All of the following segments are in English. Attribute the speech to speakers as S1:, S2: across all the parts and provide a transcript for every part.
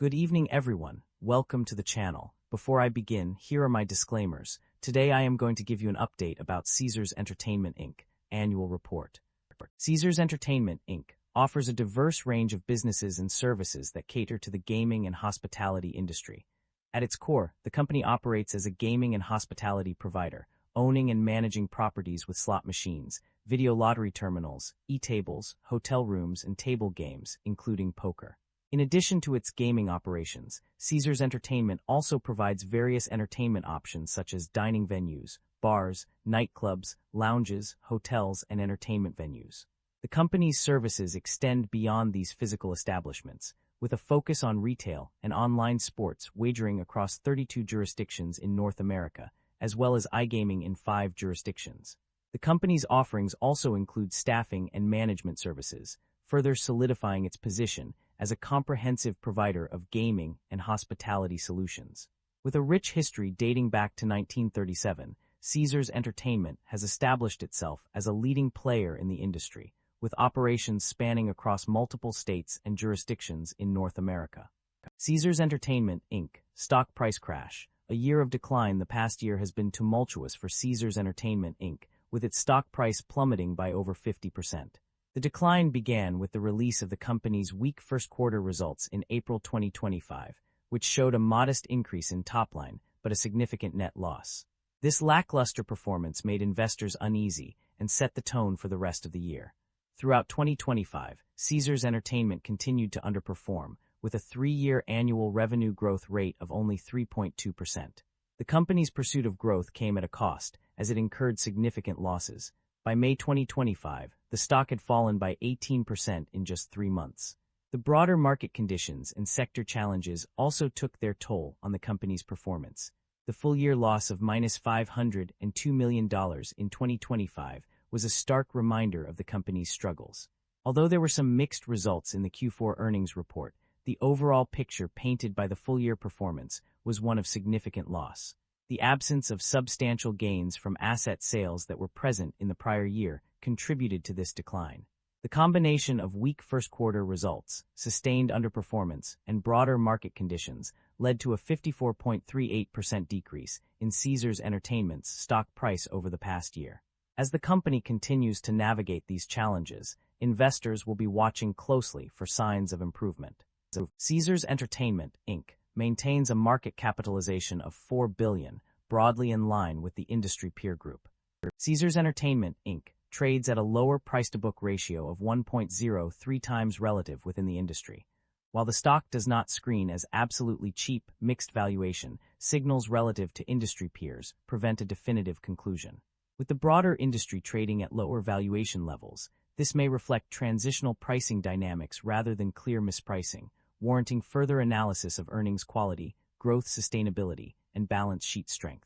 S1: Good evening, everyone. Welcome to the channel. Before I begin, here are my disclaimers. Today I am going to give you an update about Caesars Entertainment Inc. Annual Report. Caesars Entertainment Inc. offers a diverse range of businesses and services that cater to the gaming and hospitality industry. At its core, the company operates as a gaming and hospitality provider, owning and managing properties with slot machines, video lottery terminals, e-tables, hotel rooms, and table games, including poker. In addition to its gaming operations, Caesars Entertainment also provides various entertainment options such as dining venues, bars, nightclubs, lounges, hotels, and entertainment venues. The company's services extend beyond these physical establishments, with a focus on retail and online sports wagering across 32 jurisdictions in North America, as well as iGaming in 5 jurisdictions. The company's offerings also include staffing and management services, further solidifying its position as a comprehensive provider of gaming and hospitality solutions. With a rich history dating back to 1937, Caesars Entertainment has established itself as a leading player in the industry, with operations spanning across multiple states and jurisdictions in North America. Caesars Entertainment, Inc. Stock price crash. A year of decline. The past year has been tumultuous for Caesars Entertainment, Inc., with its stock price plummeting by over 50%. The decline began with the release of the company's weak first-quarter results in April 2025, which showed a modest increase in top-line, but a significant net loss. This lackluster performance made investors uneasy and set the tone for the rest of the year. Throughout 2025, Caesars Entertainment continued to underperform, with a 3-year annual revenue growth rate of only 3.2%. The company's pursuit of growth came at a cost, as it incurred significant losses. By May 2025, the stock had fallen by 18% in just 3 months. The broader market conditions and sector challenges also took their toll on the company's performance. The full-year loss of -$502 million in 2025 was a stark reminder of the company's struggles. Although there were some mixed results in the Q4 earnings report, the overall picture painted by the full-year performance was one of significant loss. The absence of substantial gains from asset sales that were present in the prior year contributed to this decline. The combination of weak first-quarter results, sustained underperformance, and broader market conditions led to a 54.38% decrease in Caesars Entertainment's stock price over the past year. As the company continues to navigate these challenges, investors will be watching closely for signs of improvement. Caesars Entertainment, Inc. maintains a market capitalization of $4 billion, broadly in line with the industry peer group. Caesars Entertainment, Inc. trades at a lower price-to-book ratio of 1.03 times relative within the industry. While the stock does not screen as absolutely cheap, mixed valuation, signals relative to industry peers prevent a definitive conclusion. With the broader industry trading at lower valuation levels, this may reflect transitional pricing dynamics rather than clear mispricing, warranting further analysis of earnings quality, growth sustainability, and balance sheet strength.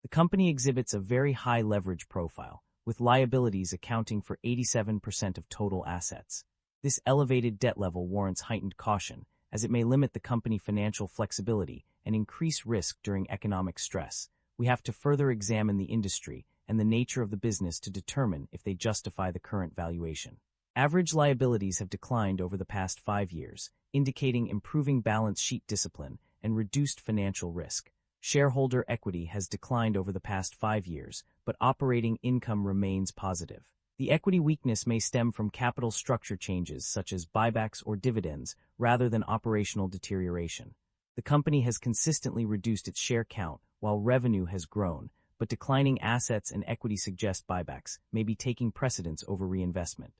S1: The company exhibits a very high leverage profile, with liabilities accounting for 87% of total assets. This elevated debt level warrants heightened caution, as it may limit the company's financial flexibility and increase risk during economic stress. We have to further examine the industry and the nature of the business to determine if they justify the current valuation. Average liabilities have declined over the past 5 years, indicating improving balance sheet discipline and reduced financial risk. Shareholder equity has declined over the past 5 years, but operating income remains positive. The equity weakness may stem from capital structure changes such as buybacks or dividends rather than operational deterioration. The company has consistently reduced its share count while revenue has grown, but declining assets and equity suggest buybacks may be taking precedence over reinvestment.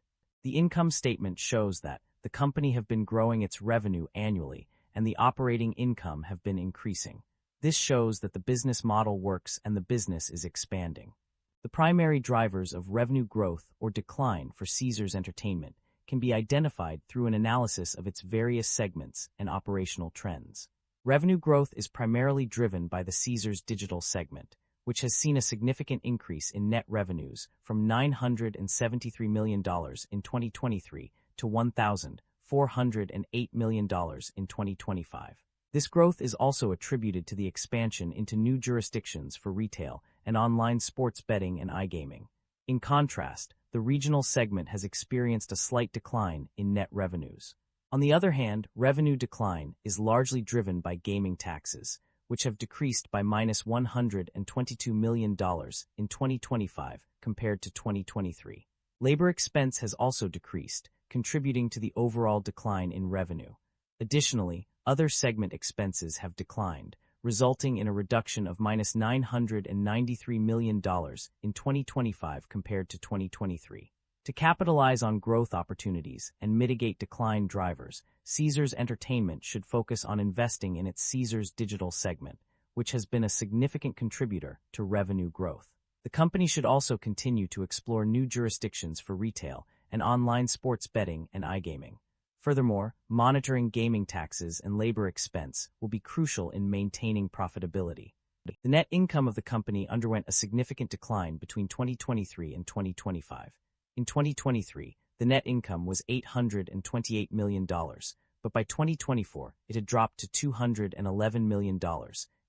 S1: The income statement shows that the company have been growing its revenue annually and the operating income have been increasing. This shows that the business model works and the business is expanding. The primary drivers of revenue growth or decline for Caesars Entertainment can be identified through an analysis of its various segments and operational trends. Revenue growth is primarily driven by the Caesars Digital segment, which has seen a significant increase in net revenues from $973 million in 2023 to $1,408 million in 2025. This growth is also attributed to the expansion into new jurisdictions for retail and online sports betting and iGaming. In contrast, the regional segment has experienced a slight decline in net revenues. On the other hand, revenue decline is largely driven by gaming taxes, which have decreased by -$122 million in 2025 compared to 2023. Labor expense has also decreased, contributing to the overall decline in revenue. Additionally, other segment expenses have declined, resulting in a reduction of -$993 million in 2025 compared to 2023. To capitalize on growth opportunities and mitigate decline drivers, Caesars Entertainment should focus on investing in its Caesars Digital segment, which has been a significant contributor to revenue growth. The company should also continue to explore new jurisdictions for retail and online sports betting and iGaming. Furthermore, monitoring gaming taxes and labor expense will be crucial in maintaining profitability. The net income of the company underwent a significant decline between 2023 and 2025. In 2023, the net income was $828 million, but by 2024, it had dropped to $211 million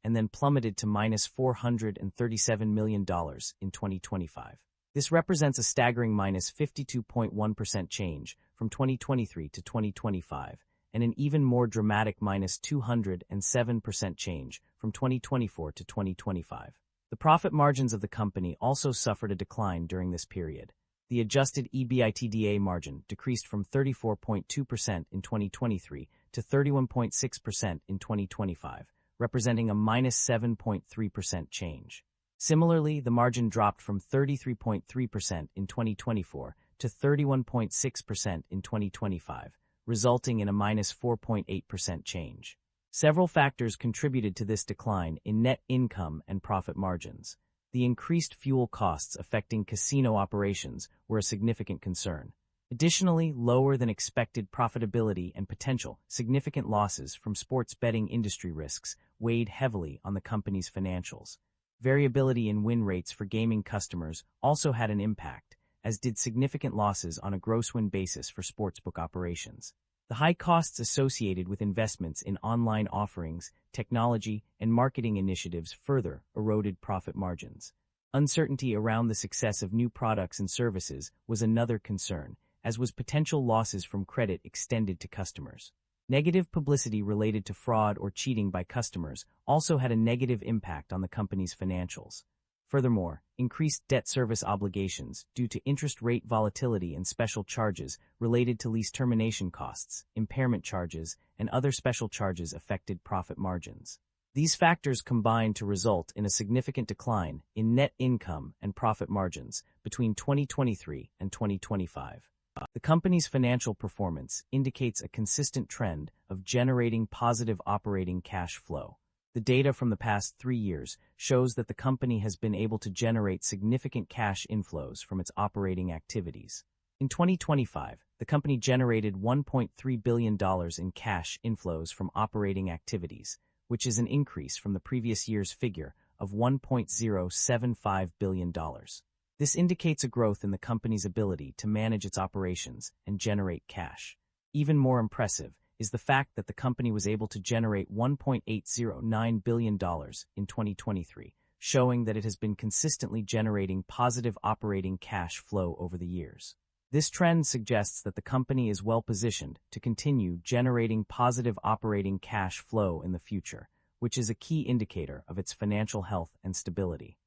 S1: and then plummeted to -$437 million in 2025. This represents a staggering -52.1% change from 2023 to 2025, and an even more dramatic -207% change from 2024 to 2025. The profit margins of the company also suffered a decline during this period. The adjusted EBITDA margin decreased from 34.2% in 2023 to 31.6% in 2025, representing a -7.3% change. Similarly, the margin dropped from 33.3% in 2024 to 31.6% in 2025, resulting in a -4.8% change. Several factors contributed to this decline in net income and profit margins. The increased fuel costs affecting casino operations were a significant concern. Additionally, lower than expected profitability and potential significant losses from sports betting industry risks weighed heavily on the company's financials. Variability in win rates for gaming customers also had an impact, as did significant losses on a gross win basis for sportsbook operations. The high costs associated with investments in online offerings, technology, and marketing initiatives further eroded profit margins. Uncertainty around the success of new products and services was another concern, as was potential losses from credit extended to customers. Negative publicity related to fraud or cheating by customers also had a negative impact on the company's financials. Furthermore, increased debt service obligations due to interest rate volatility and special charges related to lease termination costs, impairment charges, and other special charges affected profit margins. These factors combined to result in a significant decline in net income and profit margins between 2023 and 2025. The company's financial performance indicates a consistent trend of generating positive operating cash flow. The data from the past 3 years shows that the company has been able to generate significant cash inflows from its operating activities. In 2025, the company generated $1.3 billion in cash inflows from operating activities, which is an increase from the previous year's figure of $1.075 billion. This indicates a growth in the company's ability to manage its operations and generate cash. Even more impressive is the fact that the company was able to generate $1.809 billion in 2023, showing that it has been consistently generating positive operating cash flow over the years. This trend suggests that the company is well positioned to continue generating positive operating cash flow in the future, which is a key indicator of its financial health and stability.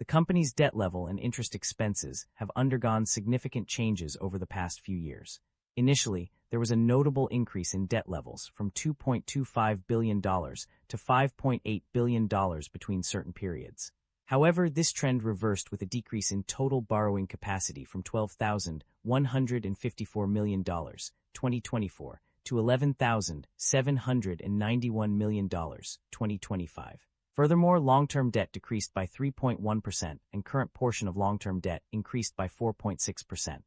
S1: The company's debt level and interest expenses have undergone significant changes over the past few years. Initially, there was a notable increase in debt levels from $2.25 billion to $5.8 billion between certain periods. However, this trend reversed with a decrease in total borrowing capacity from $12,154 million, 2024, to $11,791 million, 2025. Furthermore, long-term debt decreased by 3.1% and current portion of long-term debt increased by 4.6%.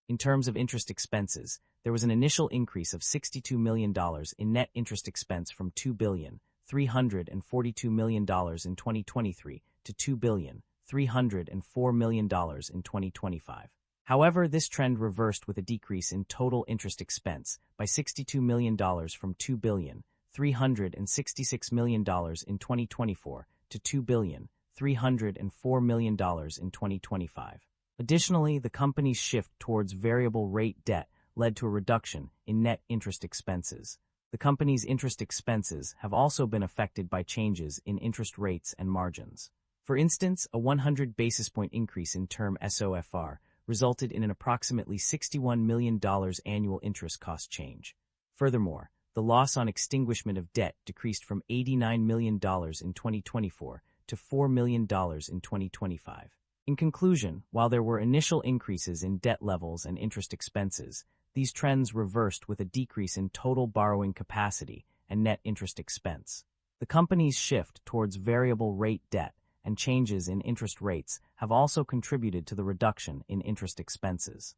S1: In terms of interest expenses, there was an initial increase of $62 million in net interest expense from $2,342 million in 2023 to $2,304 million in 2025. However, this trend reversed with a decrease in total interest expense by $62 million from $2,366 million in 2024 to $2,304 million in 2025. Additionally, the company's shift towards variable rate debt led to a reduction in net interest expenses. The company's interest expenses have also been affected by changes in interest rates and margins. For instance, a 100 basis point increase in term SOFR resulted in an approximately $61 million annual interest cost change. Furthermore, the loss on extinguishment of debt decreased from $89 million in 2024 to $4 million in 2025. In conclusion, while there were initial increases in debt levels and interest expenses, these trends reversed with a decrease in total borrowing capacity and net interest expense. The company's shift towards variable rate debt and changes in interest rates have also contributed to the reduction in interest expenses.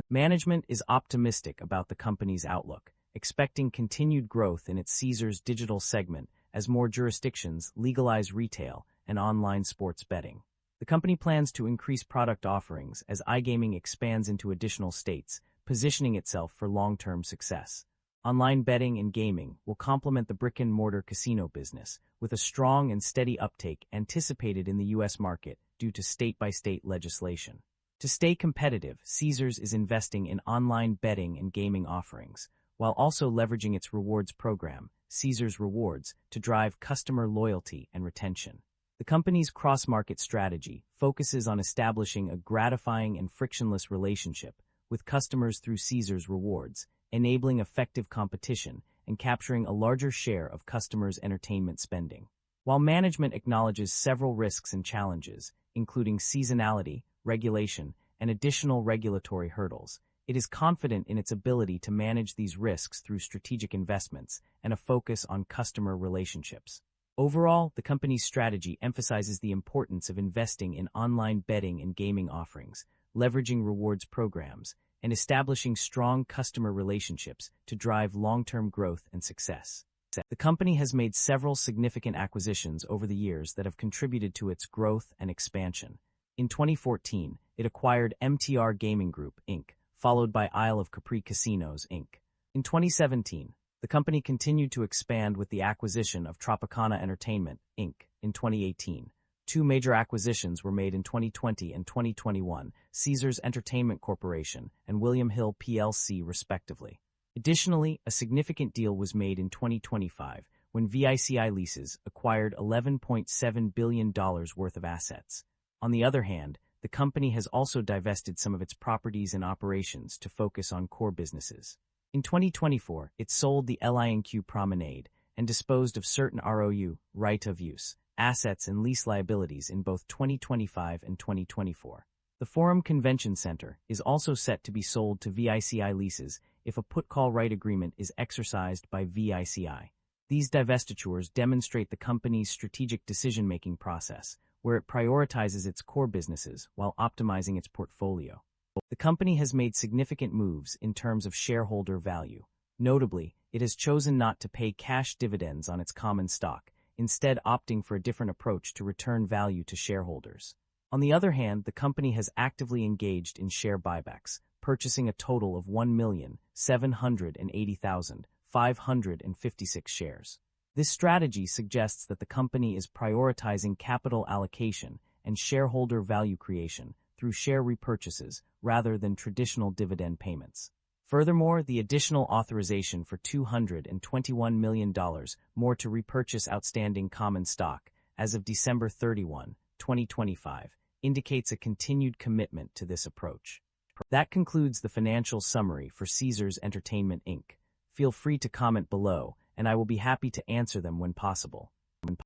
S1: Management is optimistic about the company's outlook, expecting continued growth in its Caesars Digital segment as more jurisdictions legalize retail and online sports betting. The company plans to increase product offerings as iGaming expands into additional states, positioning itself for long-term success. Online betting and gaming will complement the brick-and-mortar casino business, with a strong and steady uptake anticipated in the U.S. market due to state-by-state legislation. To stay competitive, Caesars is investing in online betting and gaming offerings, while also leveraging its rewards program, Caesars Rewards, to drive customer loyalty and retention. The company's cross-market strategy focuses on establishing a gratifying and frictionless relationship with customers through Caesars Rewards, enabling effective competition and capturing a larger share of customers' entertainment spending. While management acknowledges several risks and challenges, including seasonality, regulation, and additional regulatory hurdles, it is confident in its ability to manage these risks through strategic investments and a focus on customer relationships. Overall, the company's strategy emphasizes the importance of investing in online betting and gaming offerings, leveraging rewards programs, and establishing strong customer relationships to drive long-term growth and success. The company has made several significant acquisitions over the years that have contributed to its growth and expansion. In 2014, it acquired MTR Gaming Group, Inc., followed by Isle of Capri Casinos, Inc. In 2017, the company continued to expand with the acquisition of Tropicana Entertainment, Inc. In 2018, two major acquisitions were made in 2020 and 2021, Caesars Entertainment Corporation and William Hill plc respectively. Additionally, a significant deal was made in 2025 when VICI Leases acquired $11.7 billion worth of assets. On the other hand, the company has also divested some of its properties and operations to focus on core businesses. In 2024, it sold the LINQ Promenade and disposed of certain ROU, right of use, assets and lease liabilities in both 2025 and 2024. The Forum Convention Center is also set to be sold to VICI Leases if a put-call right agreement is exercised by VICI. These divestitures demonstrate the company's strategic decision-making process, where it prioritizes its core businesses while optimizing its portfolio. The company has made significant moves in terms of shareholder value. Notably, it has chosen not to pay cash dividends on its common stock, instead opting for a different approach to return value to shareholders. On the other hand, the company has actively engaged in share buybacks, purchasing a total of 1,780,556 shares. This strategy suggests that the company is prioritizing capital allocation and shareholder value creation through share repurchases rather than traditional dividend payments. Furthermore, the additional authorization for $221 million more to repurchase outstanding common stock as of December 31, 2025, indicates a continued commitment to this approach. That concludes the financial summary for Caesars Entertainment Inc. Feel free to comment below, and I will be happy to answer them when possible.